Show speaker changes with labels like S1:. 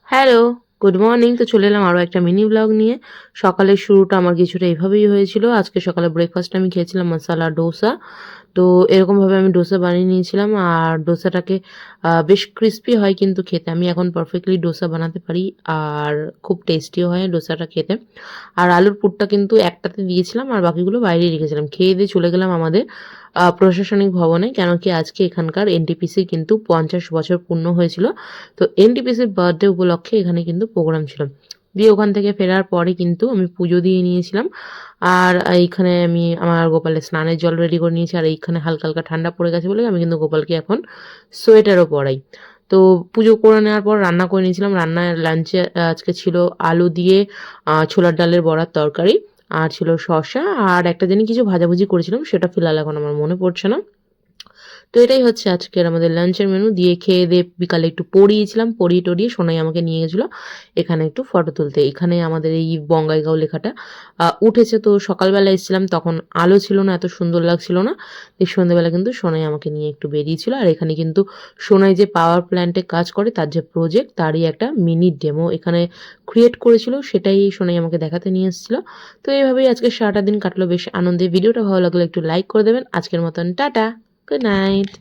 S1: Hello, good morning. তো চলে এলাম আরো একটা মিনি ব্লগ নিয়ে। সকালের শুরুটা আমার কিছুটা এভাবেই হয়েছিল। আজকে সকালে ব্রেকফাস্টে আমি খেয়েছিলাম মসালা ডোসা। তো এরকমভাবে আমি ডোসা বানিয়ে নিয়েছিলাম। আর ডোসাটাকে বেশ ক্রিস্পি হয় কিন্তু খেতে। আমি এখন পারফেক্টলি ডোসা বানাতে পারি। আর খুব টেস্টিও হয় ডোসাটা খেতে। আর আলুর পুরটা কিন্তু একটাতে দিয়েছিলাম আর বাকিগুলো বাইরেই রেখেছিলাম। খেয়ে দিয়ে চলে গেলাম আমাদের প্রশাসনিক ভবনে। কেন কি আজকে এখানকার এনটিপিসির কিন্তু ৫০ বছর পূর্ণ হয়েছিল। তো এনটিপিসির বার্থডে উপলক্ষে এখানে কিন্তু প্রোগ্রাম ছিল। দিয়ে ওখান থেকে ফেরার পরে কিন্তু আমি পুজো দিয়ে নিয়েছিলাম। আর এইখানে আমি আমার গোপালের স্নানের জল রেডি করে নিয়েছি। আর এইখানে হালকা হালকা ঠান্ডা পড়ে গেছে বলে আমি কিন্তু গোপালকে এখন সোয়েটারও পরাই। তো পুজো করে নেওয়ার পর রান্না করে নিয়েছিলাম। রান্নায় লাঞ্চে আজকে ছিল আলু দিয়ে ছোলার ডালের বড়ার তরকারি। আর ছিল শসা আর একটা জানি কিছু ভাজাভুজি করেছিলাম সেটা ফিলহাল এখন আমার মনে পড়ছে না। তো এটাই হচ্ছে আজকের আমাদের লাঞ্চের মেনু। দিয়ে খেয়ে দিয়ে বিকালে একটু পড়িয়েছিলাম। পড়িয়ে টড়িয়ে সোনাই আমাকে নিয়ে গেছিল এখানে একটু ফটো তুলতে। এখানে আমাদের এই বঙ্গাইগাঁও লেখাটা উঠেছে। তো সকালবেলা এসেছিলাম তখন আলো ছিল না, এত সুন্দর লাগছিল না। এই সন্ধ্যেবেলা কিন্তু সোনাই আমাকে নিয়ে একটু বেরিয়েছিল। আর এখানে কিন্তু সোনাই যে পাওয়ার প্ল্যান্টে কাজ করে তার যে প্রজেক্ট তারই একটা মিনি ডেমো এখানে ক্রিয়েট করেছিল, সেটাই সোনাই আমাকে দেখাতে নিয়ে এসেছিল। তো এইভাবেই আজকে সারাটা দিন কাটলো বেশ আনন্দে। ভিডিওটা ভালো লাগলে একটু লাইক করে দেবেন। আজকের মতন টাটা, গুড নাইট।